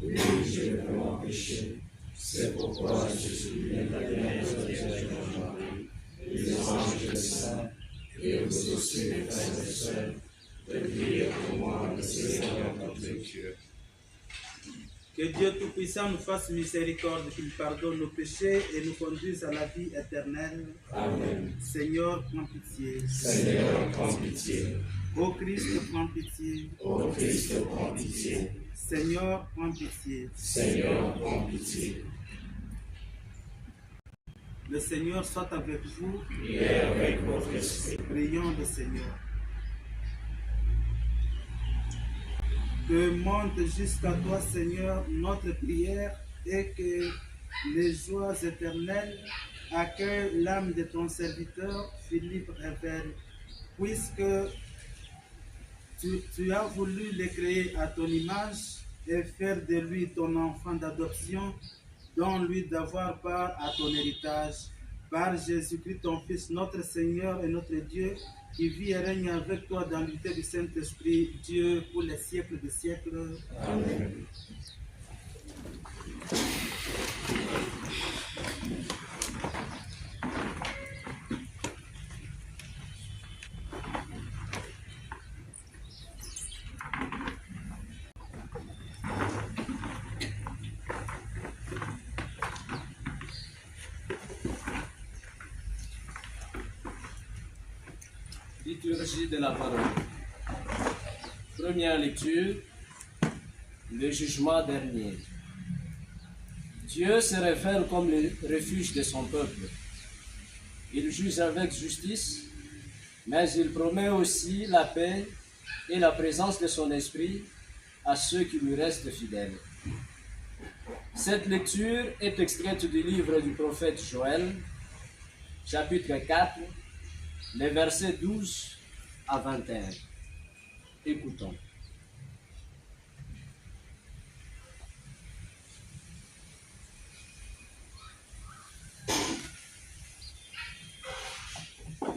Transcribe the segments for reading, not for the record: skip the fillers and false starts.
Oui, j'ai vraiment péché. C'est pourquoi je supplie la Vierge Marie, les anges et saints, et vous aussi les frères et sœurs, de prier pour moi, le Seigneur notre Dieu. Que Dieu Tout-Puissant nous fasse miséricorde, qu'il pardonne nos péchés et nous conduise à la vie éternelle. Amen. Seigneur, prends pitié. Seigneur, prends pitié. Ô Christ, prends pitié. Ô Christ, prends pitié. Seigneur, prends pitié. Seigneur, prends pitié. Le Seigneur soit avec vous. Et avec votre esprit. Prions le Seigneur. Que monte jusqu'à toi, Seigneur, notre prière et que les joies éternelles accueillent l'âme de ton serviteur Philippe Révèle, puisque tu as voulu le créer à ton image et faire de lui ton enfant d'adoption, donne-lui d'avoir part à ton héritage. Par Jésus-Christ, ton Fils, notre Seigneur et notre Dieu, qui vit et règne avec toi dans l'unité du Saint-Esprit, Dieu, pour les siècles des siècles. Amen. Liturgie de la parole. Première lecture, le jugement dernier. Dieu se révèle comme le refuge de son peuple. Il juge avec justice, mais il promet aussi la paix et la présence de son esprit à ceux qui lui restent fidèles. Cette lecture est extraite du livre du prophète Joël, chapitre 4, les versets 12 à 21. Écoutons.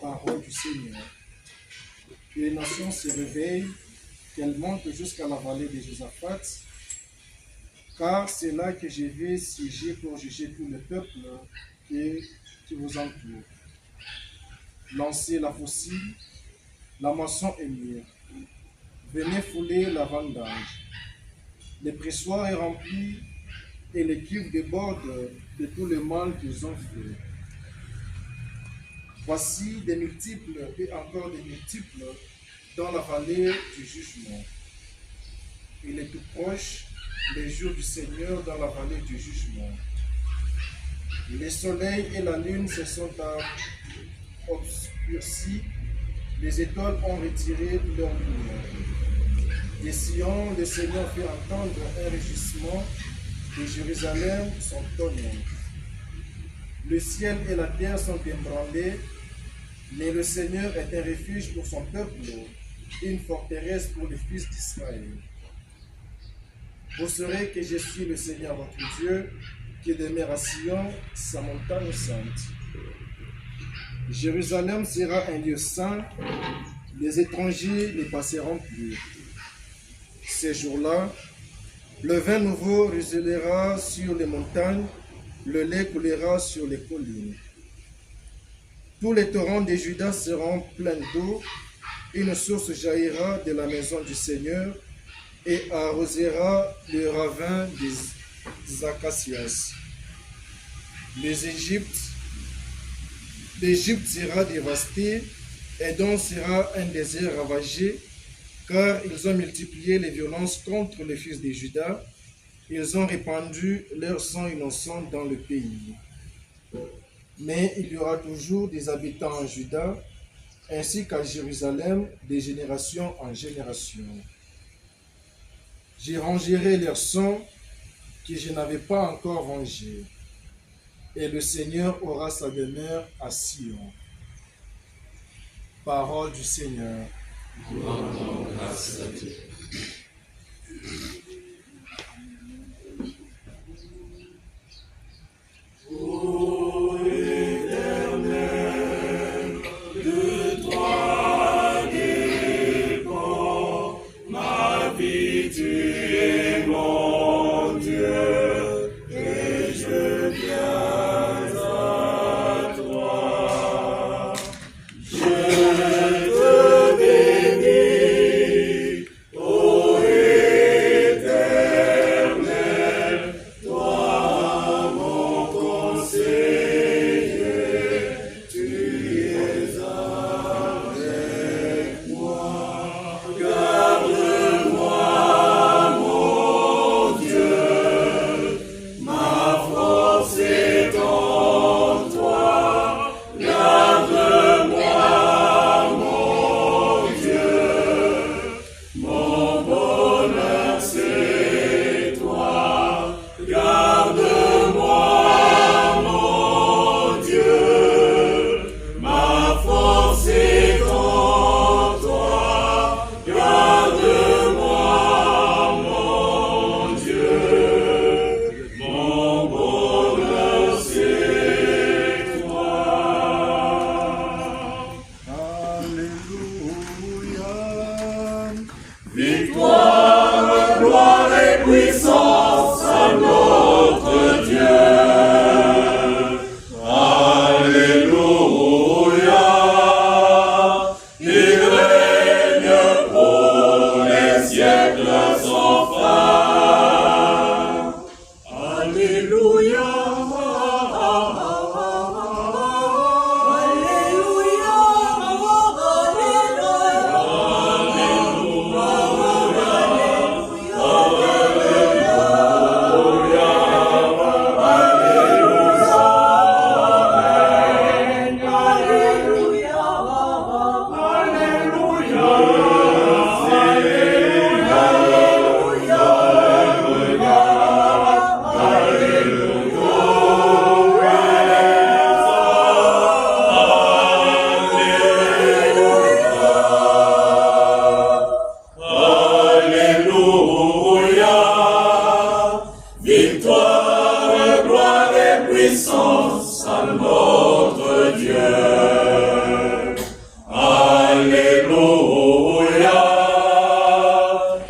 Parole du Seigneur. Que les nations se réveillent, qu'elles montent jusqu'à la vallée de Josaphat, car c'est là que je vais siéger pour juger tout le peuple qui vous entoure. Lancez la faucille, la moisson est mûre. Venez fouler la vendange. Le pressoir est rempli et les cuves débordent de tout le mal qu'ils ont fait. Voici des multiples et encore des multiples dans la vallée du jugement. Il est tout proche, les jours du Seigneur dans la vallée du jugement. Le soleil et la lune se sont obscurcis, les étoiles ont retiré leur lumière. De Sion, le Seigneur fait entendre un rugissement, de Jérusalem son tonnerre. Le ciel et la terre sont ébranlés, mais le Seigneur est un refuge pour son peuple, une forteresse pour les fils d'Israël. Vous saurez que je suis le Seigneur votre Dieu, qui demeure à Sion, sa montagne sainte. Jérusalem sera un lieu saint, les étrangers ne passeront plus. Ces jours-là, le vin nouveau ruissellera sur les montagnes, le lait coulera sur les collines. Tous les torrents de Juda seront pleins d'eau, une source jaillira de la maison du Seigneur et arrosera le ravin des acacias. L'Égypte sera dévastée, Édom sera un désert ravagé, car ils ont multiplié les violences contre les fils de Juda, ils ont répandu leur sang innocent dans le pays. Mais il y aura toujours des habitants en Juda, ainsi qu'à Jérusalem, de génération en génération. Je rangerai leur sang que je n'avais pas encore vengé, et le Seigneur aura sa demeure à Sion. Parole du Seigneur. Rendons grâce à Dieu. Ô Éternel, de toi dépend ma vie, tu es mon Dieu. et puissance à notre Dieu. Alléluia. Il règne pour les siècles sans fin. Alléluia. Victoire, gloire et puissance à notre Dieu. Alléluia.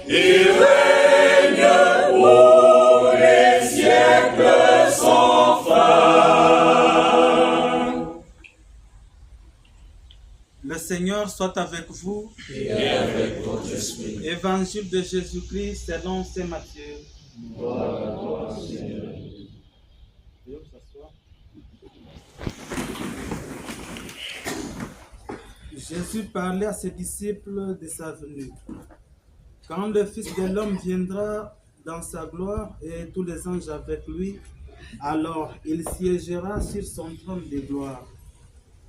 Il règne pour les siècles sans fin. Le Seigneur soit avec vous. Et avec votre esprit. Évangile de Jésus-Christ selon saint Matthieu. Gloire à toi, Seigneur. Jésus parlait à ses disciples de sa venue. Quand le Fils de l'homme viendra dans sa gloire et tous les anges avec lui, alors il siégera sur son trône de gloire.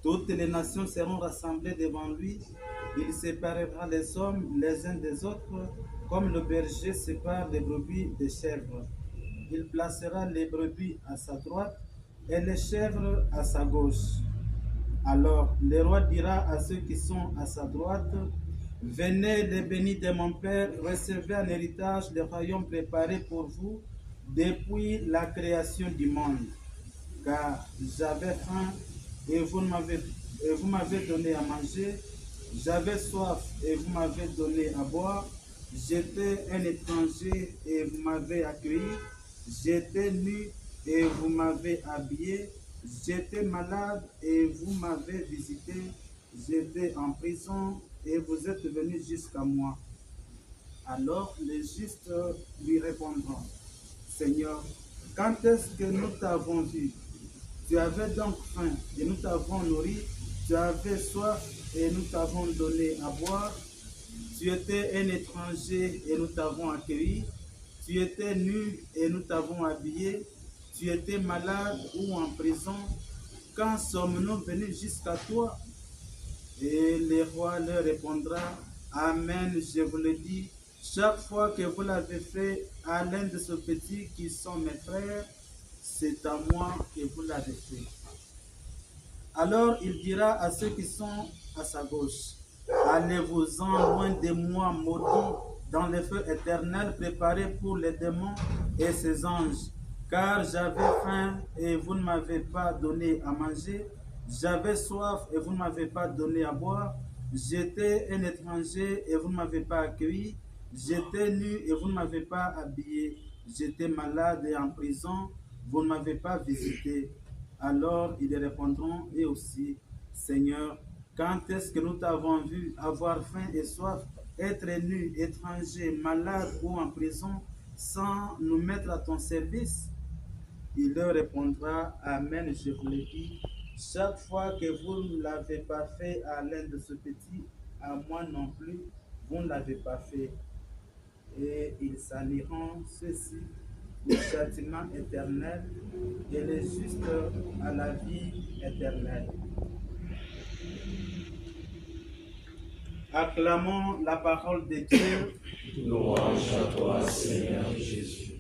Toutes les nations seront rassemblées devant lui. Il séparera les hommes les uns des autres, comme le berger sépare les brebis des chèvres. Il placera les brebis à sa droite et les chèvres à sa gauche. Alors le roi dira à ceux qui sont à sa droite, « Venez les bénis de mon Père, recevez en héritage le royaume préparé pour vous depuis la création du monde. Car j'avais faim et vous m'avez donné à manger, j'avais soif et vous m'avez donné à boire, j'étais un étranger et vous m'avez accueilli, j'étais nu et vous m'avez habillé, j'étais malade et vous m'avez visité, j'étais en prison et vous êtes venus jusqu'à moi. » Alors les justes lui répondront, « Seigneur, quand est-ce que nous t'avons vu? Tu avais donc faim et nous t'avons nourri, tu avais soif et nous t'avons donné à boire, tu étais un étranger et nous t'avons accueilli, tu étais nu et nous t'avons habillé, tu étais malade ou en prison, quand sommes-nous venus jusqu'à toi? » Et le roi leur répondra, « Amen, je vous le dis, chaque fois que vous l'avez fait à l'un de ces petits qui sont mes frères, c'est à moi que vous l'avez fait. » Alors il dira à ceux qui sont à sa gauche, « Allez-vous-en loin de moi, maudits, dans le feu éternel préparé pour les démons et ses anges. Car j'avais faim et vous ne m'avez pas donné à manger, j'avais soif et vous ne m'avez pas donné à boire, j'étais un étranger et vous ne m'avez pas accueilli, j'étais nu et vous ne m'avez pas habillé, j'étais malade et en prison, vous ne m'avez pas visité. » Alors ils répondront eux aussi, « Seigneur, quand est-ce que nous t'avons vu avoir faim et soif, être nu, étranger, malade ou en prison, sans nous mettre à ton service? » Il leur répondra, « Amen, je vous le dis, chaque fois que vous ne l'avez pas fait à l'un de ce petit, à moi non plus, vous ne l'avez pas fait. » Et ils s'en iront, ceux-ci, au châtiment éternel, et les justes à la vie éternelle. Acclamons la parole de Dieu. Louange à toi, Seigneur Jésus.